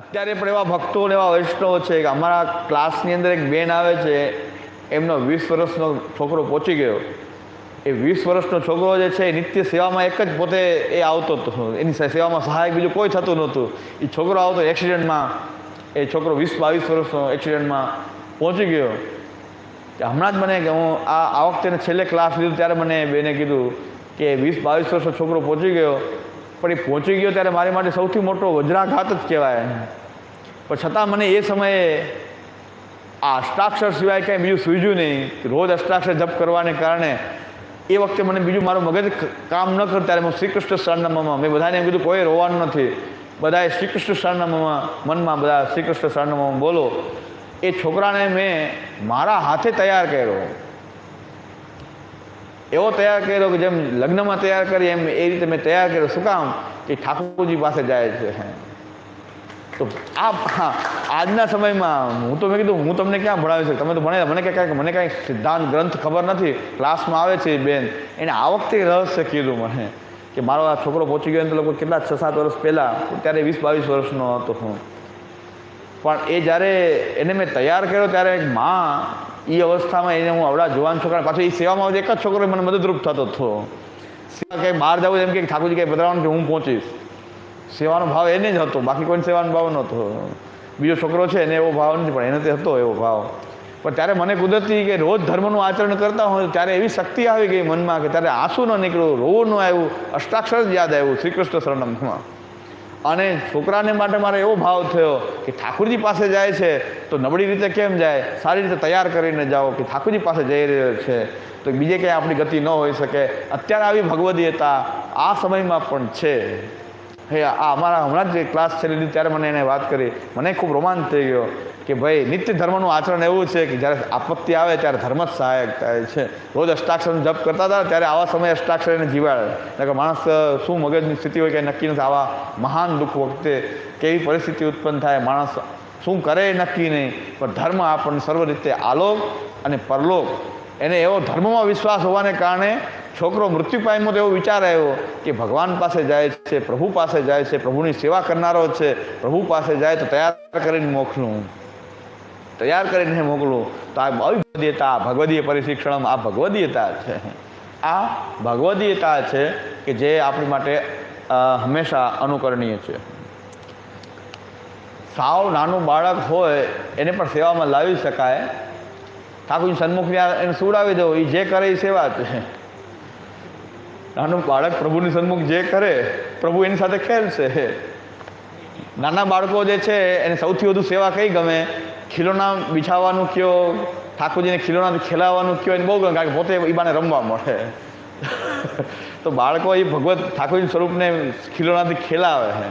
અત્યારે પણ એવા ભક્તો ને એવા વૈષ્ણવો છે કે અમારા ક્લાસની અંદર એક બેન આવે છે, એમનો 20 વર્ષનો છોકરો પહોંચી ગયો. એ 20 વર્ષનો છોકરો જે છે એ નિત્ય સેવામાં એક જ પોતે એ આવતો હતો, એની સેવામાં સહાયક બીજું કોઈ થતું નહોતું. એ છોકરો આવતો એક્સિડન્ટમાં, એ છોકરો 20-22 વર્ષનો એક્સિડન્ટમાં પહોંચી ગયો. હમણાં જ મને કે હું આ વખતે છેલ્લે ક્લાસ લીધું ત્યારે મને બેને કીધું કે 20-22 વર્ષનો છોકરો પહોંચી ગયો, પણ એ પહોંચી ગયો ત્યારે મારી માટે સૌથી મોટો વજ્રાઘાત જ કહેવાય. પણ છતાં મને એ સમયે આ અષ્ટાક્ષર સિવાય કંઈ બીજું સૂઝ્યું નહીં. રોજ અષ્ટાક્ષર જપ કરવાને કારણે એ વખતે મને બીજું મારું મગજ કામ ન કરતા ત્યારે હું શ્રી કૃષ્ણ શરણમમાં મેં બધાને એમ કીધું કોઈ રોવાનું નથી, બધાએ શ્રી કૃષ્ણ શરણમમાં મનમાં બધા શ્રી કૃષ્ણ શરણમમાં બોલો. એ છોકરાને મેં મારા હાથે તૈયાર કર્યો, એવો તૈયાર કર્યો કે જેમ લગ્નમાં તૈયાર કરી એમ એ રીતે મેં તૈયાર કર્યો. શું કામ? કે ઠાકોરજી પાસે જાય છે. તો આજના સમયમાં હું તો મેં કીધું હું તમને ક્યાં ભણાવી શકું, તમે તો ભણે મને મને કાંઈ સિદ્ધાંત ગ્રંથ ખબર નથી. ક્લાસમાં આવે છે બેન, એને આ વખતે રહસ્ય કીધું મને કે મારો આ છોકરો પહોંચી ગયો તો લોકો કેટલા 6-7 વર્ષ પહેલાં, ત્યારે 20-22 વર્ષનો હતો હું. પણ એ જ્યારે એને મેં તૈયાર કર્યો ત્યારે એક માં એ અવસ્થામાં એને હું આવડા જવાન છોકરા પાછો એ સેવામાં એક જ છોકરો મને મદદરૂપ થતો હતો. સેવા કંઈ બહાર જવું એમ કે ઠાકોરજી કંઈ પધરાવાનું કે હું પહોંચીશ, સેવાનો ભાવ એને જ હતો, બાકી કોઈને સેવાનો ભાવ નહોતો. બીજો છોકરો છે એને એવો ભાવ નથી, પણ એને તે હતો એવો ભાવ. પણ ત્યારે મને કુદરતી કે રોજ ધર્મનું આચરણ કરતા હોય ત્યારે એવી શક્તિ આવી ગઈ મનમાં કે ત્યારે આંસુ ન નીકળ્યું, રોવું ન આવ્યું, અષ્ટાક્ષર જ યાદ આવ્યું શ્રી કૃષ્ણ શરણમમાં. અને છોકરાને માટે મારે એવો ભાવ થયો કે ઠાકોરજી પાસે જાય છે તો નબળી રીતે કેમ જાય, સારી રીતે તૈયાર કરીને જાઓ કે ઠાકોરજી પાસે જઈ રહ્યો છે તો બીજે ક્યાંય આપણી ગતિ ન હોઈ શકે. અત્યારે આવી ભગવદીયતા આ સમયમાં પણ છે. હે આ અમારા હમણાં જ ક્લાસ ચાલી લીધી ત્યારે મને એને વાત કરી, મને ખૂબ રોમાંચ થઈ ગયો કે ભાઈ નિત્ય ધર્મનું આચરણ એવું છે કે જ્યારે આપત્તિ આવે ત્યારે ધર્મ જ સહાયક થાય છે. રોજ અષ્ટાક્ષરનો જપ કરતા હતા ત્યારે આવા સમયે અષ્ટાક્ષર એને જીવાડે. એટલે કે માણસ શું મગજની સ્થિતિ હોય કંઈ નક્કી નથી, આવા મહાન દુઃખ વખતે કેવી પરિસ્થિતિ ઉત્પન્ન થાય, માણસ શું કરે નક્કી નહીં. પણ ધર્મ આપણને સર્વ રીતે આલોક અને પરલોક, એને એવો ધર્મમાં વિશ્વાસ હોવાને કારણે છોકરો મૃત્યુ પામ્યો તો એવો વિચાર આવ્યો કે ભગવાન પાસે જાય છે, પ્રભુ પાસે જાય છે, પ્રભુની સેવા કરનારો છે, પ્રભુ પાસે જાય તો તૈયાર કરીને મોકલું, તૈયાર કરીને મોકલું. તો આ ભગવદીયતા, ભગવદીય પરિશિક્ષણ, આ ભગવદીયતા છે. આ ભગવદીયતા છે કે જે આપણી માટે હંમેશા અનુકરણીય છે. સાવ નાનું બાળક હોય એને પણ સેવામાં લાવી શકાય. ઠાકોરજી સન્મુખ એને સુવડાવી દો, એ જે કરે એ સેવા છે. નાનું બાળક પ્રભુની સન્મુખ જે કરે પ્રભુ એની સાથે ખેલશે. નાના બાળકો જે છે એને સૌથી વધુ સેવા કઈ ગમે? ખીલોના બિછાવવાનું કયો, ઠાકોરજીને ખીલોનાથી ખેલાવવાનું કયો, એને બહુ ગમે, કારણ કે પોતે એ બાને રમવા મળે. તો બાળકો એ ભગવત ઠાકોરજી સ્વરૂપને ખીલોનાથી ખેલાવે છે.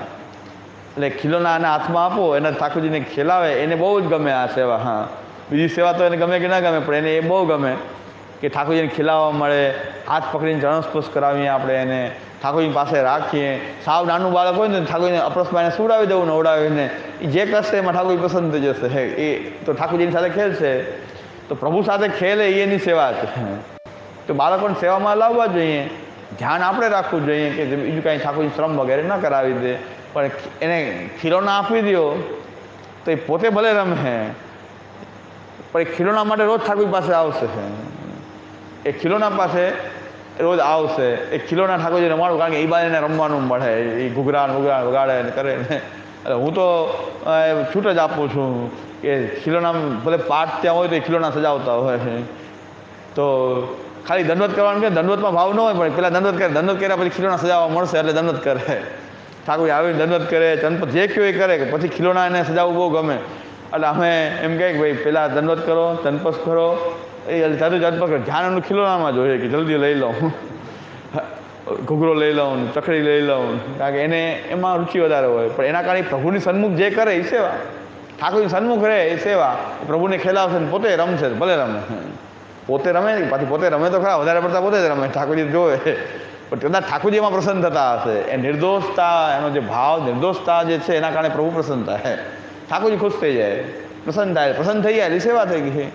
એટલે ખીલોના એના હાથમાં આપો, એને ઠાકોરજીને ખેલાવે, એને બહુ જ ગમે આ સેવા. હા, બીજી સેવા તો એને ગમે કે ના ગમે, પણ એને એ બહુ ગમે કે ઠાકોરજીને ખીલાવવા મળે, હાથ પકડીને ચરણસ્પર્શ કરાવીએ આપણે એને, ઠાકોરજી પાસે રાખીએ. સાવ નાનું બાળક હોય ને ઠાકોરજીને અપરસમાં એને સુવડાવી દેવું, નવડાવીને એ જે કરશે એમાં ઠાકોરજી પસંદ થઈ જશે. એ તો ઠાકોરજીની સાથે ખેલશે, તો પ્રભુ સાથે ખેલે એ એની સેવા છે. તો બાળકોને સેવામાં લાવવા જોઈએ, ધ્યાન આપણે રાખવું જોઈએ કે બીજું કાંઈ ઠાકોરજી શ્રમ વગેરે ન કરાવી દે, પણ એને ખીલોના આપી દો તો એ પોતે ભલે રમે, પણ એ ખીલોના માટે રોજ ઠાકોરજી પાસે આવશે. એ ખીલોના પાસે રોજ આવશે. એ ખીલોના ઠાકોરજી રમાડું, કારણ કે એ બાને રમવાનું મળે, એ ઘૂઘરા વગાડે ને કરે ને. એટલે હું તો છૂટ જ આપું છું કે ખીલોના ભલે પાઠ ત્યાં હોય તો એ ખીલોના સજાવતા હોય છે. તો ખાલી દંડવત કરવાનું કે દંડવતમાં ભાવ ન હોય, પણ પહેલાં દંડવત કરે, દંડવત કર્યા પછી ખીલોના સજાવવા મળશે એટલે દંડવત કરે. ઠાકોરજી આવીને દંડવત કરે, ચંપત જે કયો એ કરે, કે પછી ખીલોના એને સજાવવું બહુ ગમે. એટલે અમે એમ કહે કે ભાઈ પહેલાં દંડવત કરો, તનપસ કરો, એ તારું જનપસ કરો. ધ્યાન એમનું ખીલોનામાં જોઈએ કે જલ્દી લઈ લઉં, ઘૂઘરો લઈ લઉં, ચકડી લઈ લઉં, કારણ કે એને એમાં રુચિ વધારે હોય. પણ એના કારણે પ્રભુની સન્મુખ જે કરે એ સેવા, ઠાકોરજી સન્મુખ રહે એ સેવા. પ્રભુને ખેલાવશે ને પોતે રમશે, ભલે રમે, પોતે રમે, પાછી પોતે રમે તો ખરા, વધારે પડતા પોતે જ રમે, ઠાકોરજી જોવે. પણ કદાચ ઠાકોરજી એમાં પ્રસન્ન થતા હશે. એ નિર્દોષતા, એનો જે ભાવ નિર્દોષતા જે છે એના કારણે પ્રભુ પ્રસન્ન થાય, ઠાકોરજી ખુશ થઈ જાય, પ્રસન્ન થાય. પ્રસન્ન થઈ જાય એટલે સેવા થઈ ગઈ છે.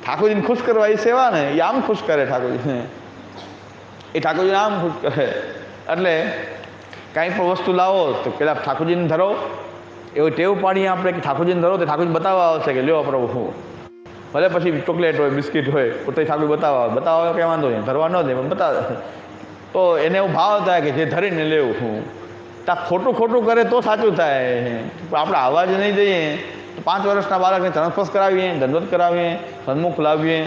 ઠાકોરજીને ખુશ કરવા એ સેવા ને, એ આમ ખુશ કરે ઠાકોરજીને, એ ઠાકોરજીને આમ ખુશ કરે. એટલે કાંઈ પણ વસ્તુ લાવો તો પહેલાં ઠાકોરજીને ધરો, એવી ટેવ પાડીએ આપણે કે ઠાકોરજીને ધરો તો ઠાકોરજી બતાવવા આવશે કે લ્યો પ્રભુ, ભલે પછી ચોકલેટ હોય બિસ્કિટ હોય પોતે ઠાકોર બતાવવા કંઈ વાંધો નહીં, ધરવા ન દે પણ બતાવે, તો એને એવો ભાવ થાય કે જે ધરીને લેવું હું ત્યાં ખોટું કરે તો સાચું થાય. આપણે આવા જ નહીં જઈએ તો 5 વર્ષના બાળકને ચરણસ્પર્શ કરાવીએ, દંડવત કરાવીએ, સન્મુખ લાવીએ,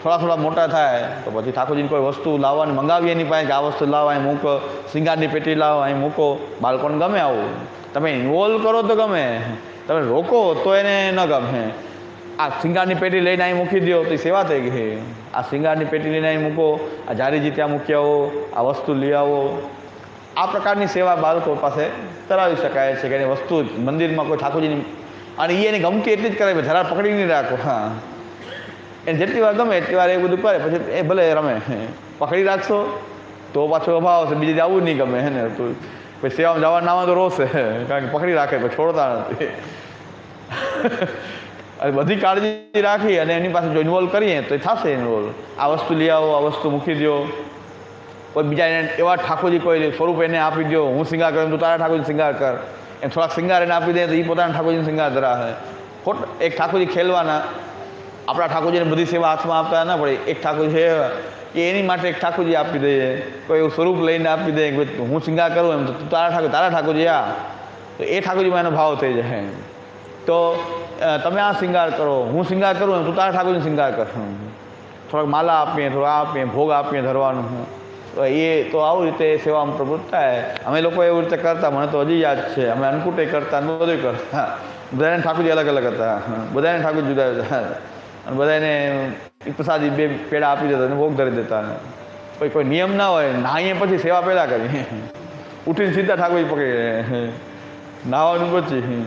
થોડા મોટા થાય તો પછી ઠાકોરજીની કોઈ વસ્તુ લાવવાની મંગાવીએ એની પાસે કે આ વસ્તુ લાવો, અહીં મૂકો, શિંગારની પેટી લાવો, અહીં મૂકો. બાળકોને ગમે આવું, તમે ઇન્વોલ્વ કરો તો ગમે, તમે રોકો તો એને ન ગમે. આ શિંગારની પેટી લઈને અહીં મૂકી દો તો એ સેવા થઈ ગઈ. આ શિંગારની પેટી લઈને અહીં મૂકો, આ જારીજી ત્યાં મૂકી આવો, આ વસ્તુ લઈ આવો. આ પ્રકારની સેવા બાળકો પાસે કરાવી શકાય છે કે એની વસ્તુ મંદિરમાં કોઈ ઠાકોરજીની, અને એ એની ગમતી એટલી જ કરે, ધરાર પકડી નહીં રાખો. હા, એને જેટલી વાર ગમે એટલી વાર એ બધું કરે, પછી એ ભલે રમે. પકડી રાખશો તો પાછો અભાવ આવશે, બીજે આવું નહીં ગમે હે ને. તો પછી સેવામાં જવા નામાં તો રોશે, કારણ કે પકડી રાખે તો છોડતા નથી. અને બધી કાળજી રાખી અને એની પાસે જો ઇન્વોલ્વ કરીએ તો એ થશે ઇન્વોલ્વ. આ વસ્તુ લઈ આવો, આ વસ્તુ મૂકી દો. કોઈ બીજા એને એવા ઠાકોરજી કોઈ સ્વરૂપ એને આપી દો, હું શિંગાર કરું તું તારા ઠાકોરજી શિંગાર કર, એમ થોડાક શિંગાર એને આપી દે તો એ પોતાના ઠાકોરજીને શિંગાર ધરાવે. એક ઠાકોરજી ખેલવાના, આપણા ઠાકોરજીને બધી સેવા હાથમાં આપતા ના પડે. એક ઠાકોરજી છે કે એની માટે એક ઠાકોરજી આપી દઈએ, કોઈ એવું સ્વરૂપ લઈને આપી દે કે હું શિંગાર કરું એમ તો તું તારા ઠાકોરજી આ, તો એ ઠાકોરજીમાં એનો ભાવ થઈ જાય. તો તમે આ શિંગાર કરો, હું શિંગાર કરું એમ તું તારા ઠાકોરજીને શિંગાર કર. થોડાક માલા આપીએ, થોડા આપીએ, ભોગ આપીએ ધરવાનું. તો એ તો આવી રીતે સેવામાં પ્રવૃત્ત થાય. અમે લોકો એવી રીતે કરતા, મને તો હજી યાદ છે. અમે અન્નકૂટે કરતા, બધું કરતા. બધાને ઠાકોરજી અલગ અલગ હતા, બધાને ઠાકોર જુદા જુદા, અને બધાને પ્રસાદી 2 પેડા આપી દેતા અને ભોગ ધરી દેતા. કોઈ નિયમ ના હોય, નાહીએ પછી સેવા પહેલાં કરી, ઉઠીને સીધા ઠાકોરજી પકડી નાહવાનું પછી.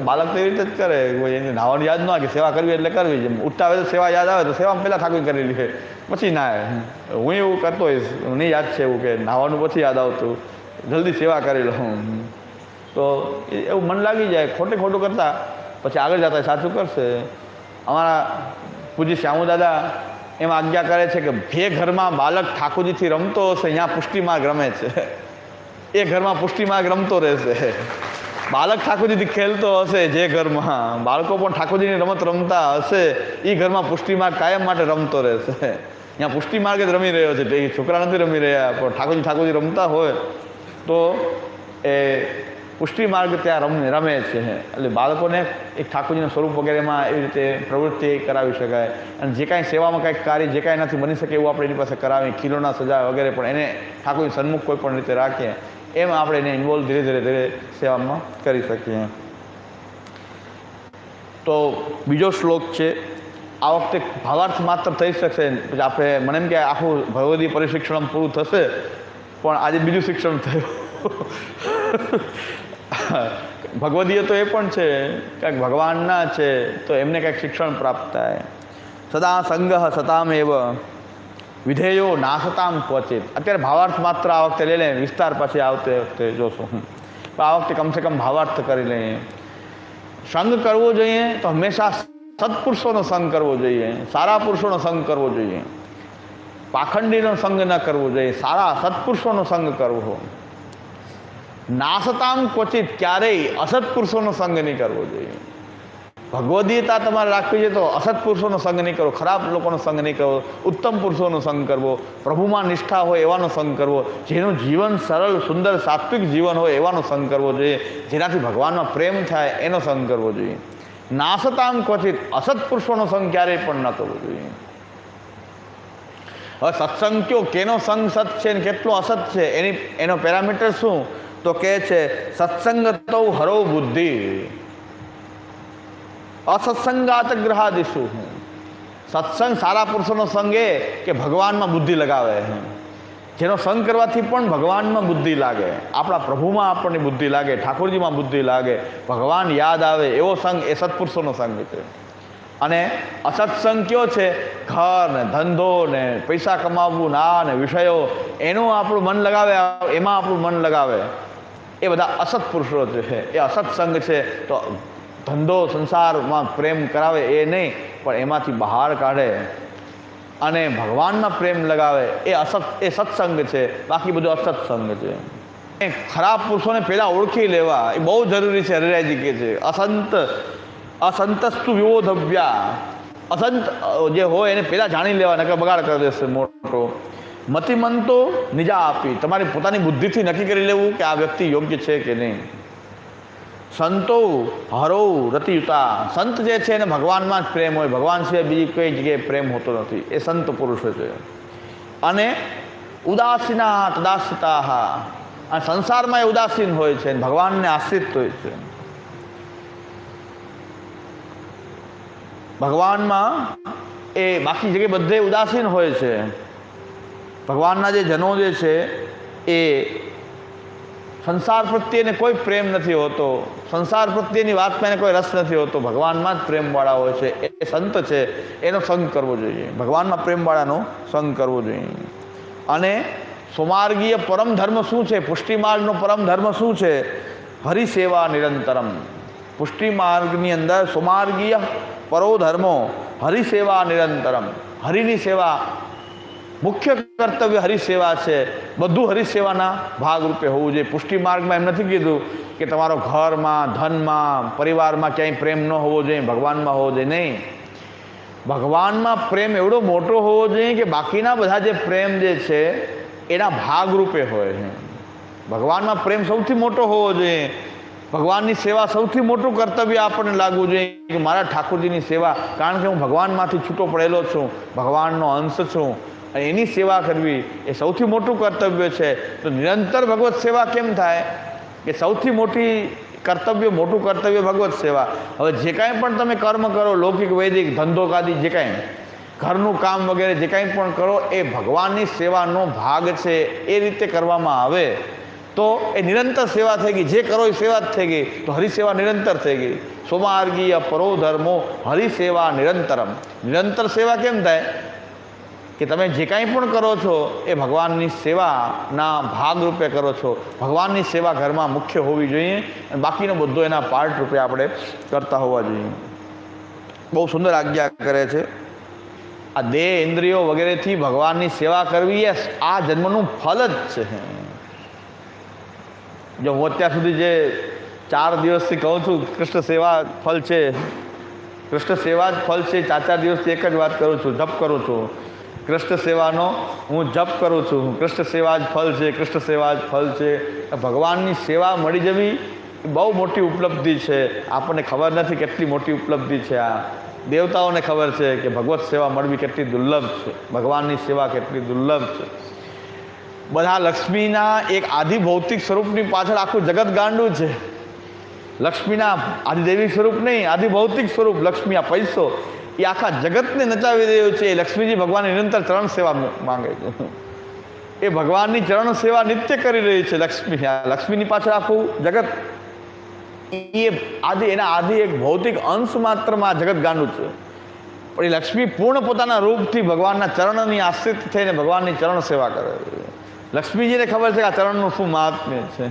બાળક તો એવી રીતે જ કરે, કોઈ એને નાહવાનું યાદ ન આવે કે સેવા કરવી એટલે કરવી. જેમ ઉઠતા આવે તો સેવા યાદ આવે તો સેવામાં પહેલાં ઠાકોર કરી લે, પછી ના. હું એવું કરતો હોઈશ, મને યાદ છે એવું કે નાહવાનું પછી યાદ આવતું, જલ્દી સેવા કરી લઉં. તો એવું મન લાગી જાય. ખોટું કરતાં પછી આગળ જતા સાચું કરશે. અમારા પૂજી શ્યામુ દાદા એમાં આજ્ઞા કરે છે કે જે ઘરમાં બાળક ઠાકોરજીથી રમતો હશે ત્યાં પુષ્ટિમાર્ગ રમે છે, એ ઘરમાં પુષ્ટિમાર્ગ રમતો રહેશે. બાળક ઠાકોરજીથી ખેલતો હશે, જે ઘરમાં બાળકો પણ ઠાકોરજીની રમત રમતા હશે, એ ઘરમાં પુષ્ટિમાર્ગ કાયમ માટે રમતો રહેશે. ત્યાં પુષ્ટિમાર્ગ જ રમી રહ્યો છે, એ છોકરા નથી રમી રહ્યા, પણ ઠાકોરજી રમતા હોય તો એ પુષ્ટિમાર્ગ ત્યાં રમે છે. એટલે બાળકોને એક ઠાકોરજીનું સ્વરૂપ વગેરેમાં એવી રીતે પ્રવૃત્તિ કરાવી શકાય. અને જે કાંઈ સેવામાં કાંઈક કાર્ય જે કાંઈ નથી બની શકે એવું આપણે એની પાસે કરાવીએ, ખીલોના સજા વગેરે પણ એને ઠાકોરજી સન્મુખ કોઈ પણ રીતે રાખીએ, એમાં આપણે એને ઇન્વોલ્વ ધીરે સેવામાં કરી શકીએ. તો બીજો શ્લોક છે, આ વખતે ભાવાર્થ માત્ર થઈ શકશે. પછી આપણે મને એમ કે આખું ભગવદી પરિશિક્ષણ પૂરું થશે, પણ આજે બીજું શિક્ષણ થયું. ભગવદીય તો એ પણ છે, કંઈક ભગવાનના છે, તો એમને કંઈક શિક્ષણ પ્રાપ્ત થાય. સદા સંગઃ સતામેવ વિધેયો નાસતામ ક્વચિત. અત્યારે ભાવાર્થ માત્ર આ વખતે લઈ લઈએ, વિસ્તાર પછી આવતે વખતે જોશું. પણ આ વખતે કમસે કમ ભાવાર્થ કરી લઈએ. સંગ કરવો જોઈએ તો હંમેશા સત્પુરુષોનો સંગ કરવો જોઈએ, સારા પુરુષોનો સંગ કરવો જોઈએ. પાખંડીનો સંગ ન કરવો જોઈએ, સારા સત્પુરુષોનો સંગ કરવો. નાસતામ ક્વચિત, ક્યારેય અસત્પુરુષોનો સંગ નહીં કરવો જોઈએ. ભગવદીયતા તમારે રાખવી છે તો અસત્પુરુષોનો સંગ નહીં કરવો, ખરાબ લોકોનો સંગ નહીં કરવો, ઉત્તમ પુરુષોનો સંગ કરવો, પ્રભુમાં નિષ્ઠા હોય એવાનો સંગ કરવો, જેનું જીવન સરળ સુંદર સાત્વિક જીવન હોય એવાનો સંગ કરવો જોઈએ, જેનાથી ભગવાનમાં પ્રેમ થાય એનો સંગ કરવો જોઈએ. નાસતામ ક્વચિત, અસત્પુરુષોનો સંગ ક્યારેય પણ ન કરવો જોઈએ. હવે સત્સંગ કયો, કેનો સંગ સત છે ને કેટલો અસત છે, એનો પેરામીટર શું? તો કહે છે સત્સંગતો હરો બુદ્ધિ અસત્સંગાત ગ્રહાદિશુ. સત્સંગ સારા પુરુષોનો સંગ એ કે ભગવાનમાં બુદ્ધિ લગાવે, જેનો સંગ કરવાથી પણ ભગવાનમાં બુદ્ધિ લાગે, આપણા પ્રભુમાં આપણને બુદ્ધિ લાગે, ઠાકોરજીમાં બુદ્ધિ લાગે, ભગવાન યાદ આવે એવો સંગ એ સત્પુરુષોનો સંગ છે. અને અસત્સંગ કયો છે? ઘર ને ધંધો ને પૈસા કમાવવું, ના ને વિષયો, એનું આપણું મન લગાવે, એમાં આપણું મન લગાવે, એ બધા અસત પુરુષો છે, એ અસત્સંગ છે. તો ધંધો સંસારમાં પ્રેમ કરાવે એ નહીં, પણ એમાંથી બહાર કાઢે અને ભગવાનમાં પ્રેમ લગાવે, એ સત્સંગ છે. બાકી બધું અસત્સંગ છે. ખરાબ પુરુષોને પહેલાં ઓળખી લેવા એ બહુ જરૂરી છે. હરિરાયજી કહે છે અસંતસ્તુ વિરોધવ્યા, અસંત જે હોય એને પહેલાં જાણી લેવા, નકર બગાડ કરી દેશે મોટો. મતિમંતો નિજા આપી, તમારી પોતાની બુદ્ધિથી નક્કી કરી લેવું કે આ વ્યક્તિ યોગ્ય છે કે નહીં. સંતો હરો રતિયુતા, સંત જે છે એને ભગવાનમાં જ પ્રેમ હોય, ભગવાન સિવાય બીજી કઈ જગ્યાએ પ્રેમ હોતો નથી, એ સંત પુરુષો છે. અને ઉદાસીના તદાસિતા, અને સંસારમાં એ ઉદાસીન હોય છે, ભગવાનને આશ્રિત હોય છે. ભગવાનમાં એ બાકી જગ્યાએ બધે ઉદાસીન હોય છે. ભગવાનના જે જનો જે છે એ સંસાર પ્રત્યેને કોઈ પ્રેમ નથી હોતો, સંસાર પ્રત્યેની વાતમાં એને કોઈ રસ નથી હોતો, ભગવાનમાં જ પ્રેમવાળા હોય છે. એ સંત છે, એનો સંગ કરવો જોઈએ, ભગવાનમાં પ્રેમવાળાનો સંગ કરવો જોઈએ. અને સુમાર્ગીય પરમ ધર્મ શું છે, પુષ્ટિમાર્ગનો પરમ ધર્મ શું છે? હરિસેવા નિરંતરમ. પુષ્ટિમાર્ગની અંદર સુમાર્ગીય પરો ધર્મો હરિસેવા નિરંતરમ, હરિની સેવા મુખ્ય કર્તવ્ય હરિસેવા છે. બધું હરિસેવાના ભાગરૂપે હોવું જોઈએ. પુષ્ટિ માર્ગમાં એમ નથી કીધું કે તમારો ઘરમાં, ધનમાં, પરિવારમાં ક્યાંય પ્રેમ ન હોવો જોઈએ, ભગવાનમાં હોવો જોઈએ, નહીં. ભગવાનમાં પ્રેમ એવડો મોટો હોવો જોઈએ કે બાકીના બધા જે પ્રેમ જે છે એના ભાગરૂપે હોય છે. ભગવાનમાં પ્રેમ સૌથી મોટો હોવો જોઈએ. ભગવાનની સેવા સૌથી મોટું કર્તવ્ય આપણને લાગવું જોઈએ કે મારા ઠાકોરજીની સેવા, કારણ કે હું ભગવાનમાંથી છૂટો પડેલો છું, ભગવાનનો અંશ છું, અને એની સેવા કરવી એ સૌથી મોટું કર્તવ્ય છે. તો નિરંતર ભગવત સેવા કેમ થાય? કે સૌથી મોટી કર્તવ્ય, મોટું કર્તવ્ય ભગવત સેવા. હવે જે કાંઈ પણ તમે કર્મ કરો, લૌકિક વૈદિક ધંધો કાદી જે કાંઈ ઘરનું કામ વગેરે જે કાંઈ પણ કરો, એ ભગવાનની સેવાનો ભાગ છે. એ રીતે કરવામાં આવે તો એ નિરંતર સેવા થઈ ગઈ. જે કરો એ સેવા જ થઈ ગઈ. તો હરિસેવા નિરંતર થઈ ગઈ. સોમાર્ગીય પરો ધર્મો હરિસેવા નિરંતરમ. નિરંતર સેવા કેમ થાય? કે તમે જે કાંઈ પણ કરો છો એ ભગવાનની સેવાના ભાગરૂપે કરો છો. ભગવાનની સેવા ઘરમાં મુખ્ય હોવી જોઈએ, અને બાકીનો બધો એના પાર્ટ રૂપે આપણે કરતા હોવા જોઈએ. બહુ સુંદર આજ્ઞા કરે છે. આ દેહ ઇન્દ્રિયો વગેરેથી ભગવાનની સેવા કરવી એ આ જન્મનું ફલ જ છે. જો હું અત્યાર સુધી જે 4 દિવસથી કહું છું કૃષ્ણ સેવા ફલ છે, કૃષ્ણ સેવા જ ફલ છે, 4 દિવસથી એક જ વાત કરું છું, જપ કરું છું. કૃષ્ણ સેવાનો હું જપ કરું છું, કૃષ્ણ સેવા જ ફલ છે, કૃષ્ણ સેવા જ ફલ છે. ભગવાનની સેવા મળી જવી એ બહુ મોટી ઉપલબ્ધિ છે. આપણને ખબર નથી કેટલી મોટી ઉપલબ્ધિ છે. આ દેવતાઓને ખબર છે કે ભગવત સેવા મળવી કેટલી દુર્લભ છે, ભગવાનની સેવા કેટલી દુર્લભ છે. બધા લક્ષ્મીના એક આદિ ભૌતિક સ્વરૂપની પાછળ આખું જગત ગાંડું છે. લક્ષ્મીના આદિદેવી સ્વરૂપ નહીં, આદિ ભૌતિક સ્વરૂપ લક્ષ્મી, આ પૈસો એ આખા જગતને નચાવી રહ્યો છે. એ લક્ષ્મીજી ભગવાન નિરંતર ચરણ સેવા માંગે છે. એ ભગવાનની ચરણ સેવા નિત્ય કરી રહી છે લક્ષ્મી. આ લક્ષ્મીની પાછળ આખું જગત એ એના આદિ એક ભૌતિક અંશ માત્રમાં જગત ગાંડું છે. પણ એ લક્ષ્મી પૂર્ણ પોતાના રૂપથી ભગવાનના ચરણની આશ્રિત થઈને ભગવાનની ચરણ સેવા કરે છે. લક્ષ્મીજીને ખબર છે કે આ ચરણનું શું મહાત્મ્ય છે.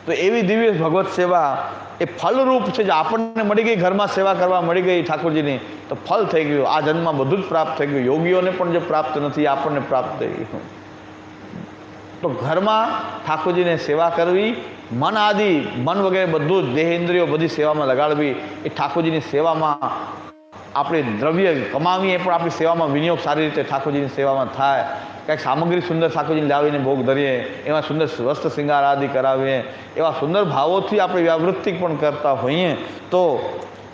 તો એવી દિવ્ય ભગવત સેવા એ ફલરૂપ છે. જે આપણને મળી ગઈ, ઘરમાં સેવા કરવા મળી ગઈ ઠાકોરજીની, તો ફલ થઈ ગયું. આ જન્મમાં બધું જ પ્રાપ્ત થઈ ગયું. યોગીઓને પણ જે પ્રાપ્ત નથી આપણને પ્રાપ્ત થઈ ગયું. તો ઘરમાં ઠાકોરજીને સેવા કરવી, મન આદિ, મન વગેરે બધું જ દેહ ઇન્દ્રિયો બધી સેવામાં લગાડવી. એ ઠાકોરજીની સેવામાં આપણે દ્રવ્ય કમાવીએ પણ આપણી સેવામાં વિનિયોગ સારી રીતે ઠાકોરજીની સેવામાં થાય. કંઈક સામગ્રી સુંદર ઠાકોરજીને લાવીને ભોગ ધરીએ, એમાં સુંદર વસ્ત્ર શૃંગાર આદિ કરાવીએ, એવા સુંદર ભાવોથી આપણે વ્યાવૃત્તિ પણ કરતા હોઈએ તો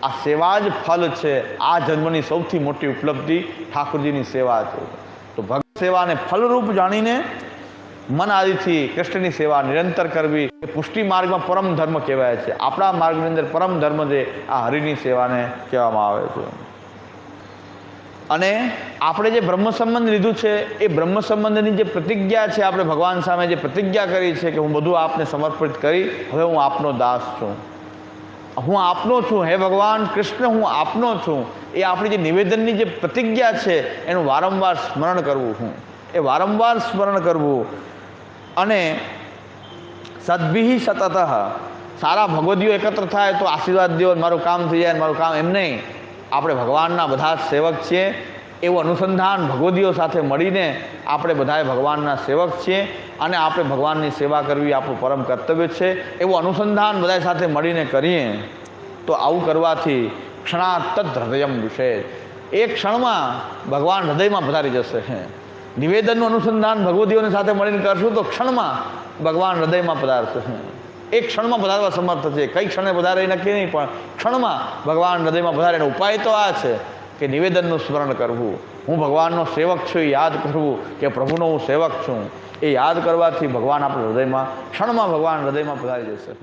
આ સેવા જ ફલ છે. આ જન્મની સૌથી મોટી ઉપલબ્ધિ ઠાકોરજીની સેવા છે. તો ભક્ત સેવાને ફલરૂપ જાણીને મન આદિથી કૃષ્ણની સેવા નિરંતર કરવી એ પુષ્ટિ માર્ગમાં પરમ ધર્મ કહેવાય છે. આપણા માર્ગની અંદર પરમ ધર્મ છે આ હરિની સેવાને કહેવામાં આવે છે. અને આપણે જે બ્રહ્મ સંબંધ લીધું છે એ બ્રહ્મ સંબંધની જે પ્રતિજ્ઞા છે, આપણે ભગવાન સામે જે પ્રતિજ્ઞા કરી છે કે હું બધું આપને સમર્પિત કરી, હવે હું આપનો દાસ છું, હું આપનો છું, હે ભગવાન કૃષ્ણ હું આપનો છું. એ આપણી જે નિવેદનની જે પ્રતિજ્ઞા છે એનું વારંવાર સ્મરણ કરવું, એ વારંવાર સ્મરણ કરવું. અને સદ્ભિ સતત, સારા ભગવદીઓ એકત્ર થાય તો આશીર્વાદ દો, મારું કામ થઈ જાય, મારું કામ, એમ નહીં. આપણે ભગવાનના બધા જ સેવક છીએ. એવું અનુસંધાન ભગવદીઓ સાથે મળીને આપણે બધાએ ભગવાનના સેવક છીએ અને આપણે ભગવાનની સેવા કરવી આપણું પરમ કર્તવ્ય છે, એવું અનુસંધાન બધા સાથે મળીને કરીએ તો આવું કરવાથી ક્ષણાતદ હૃદયમ વિશે એક ક્ષણમાં ભગવાન હૃદયમાં પધારી જશે. નિવેદનનું અનુસંધાન ભગવદીઓની સાથે મળીને કરશું તો ક્ષણમાં ભગવાન હૃદયમાં પધારશે. એક ક્ષણમાં પધારવા સમર્થ છે. કઈ ક્ષણે પધારે એ નક્કી નહીં, પણ ક્ષણમાં ભગવાન હૃદયમાં પધારે. એનો ઉપાય તો આ છે કે નિવેદનનું સ્મરણ કરવું, હું ભગવાનનો સેવક છું એ યાદ કરવું, કે પ્રભુનો હું સેવક છું એ યાદ કરવાથી ભગવાન આપણા હૃદયમાં ક્ષણમાં ભગવાન હૃદયમાં પધારી જશે.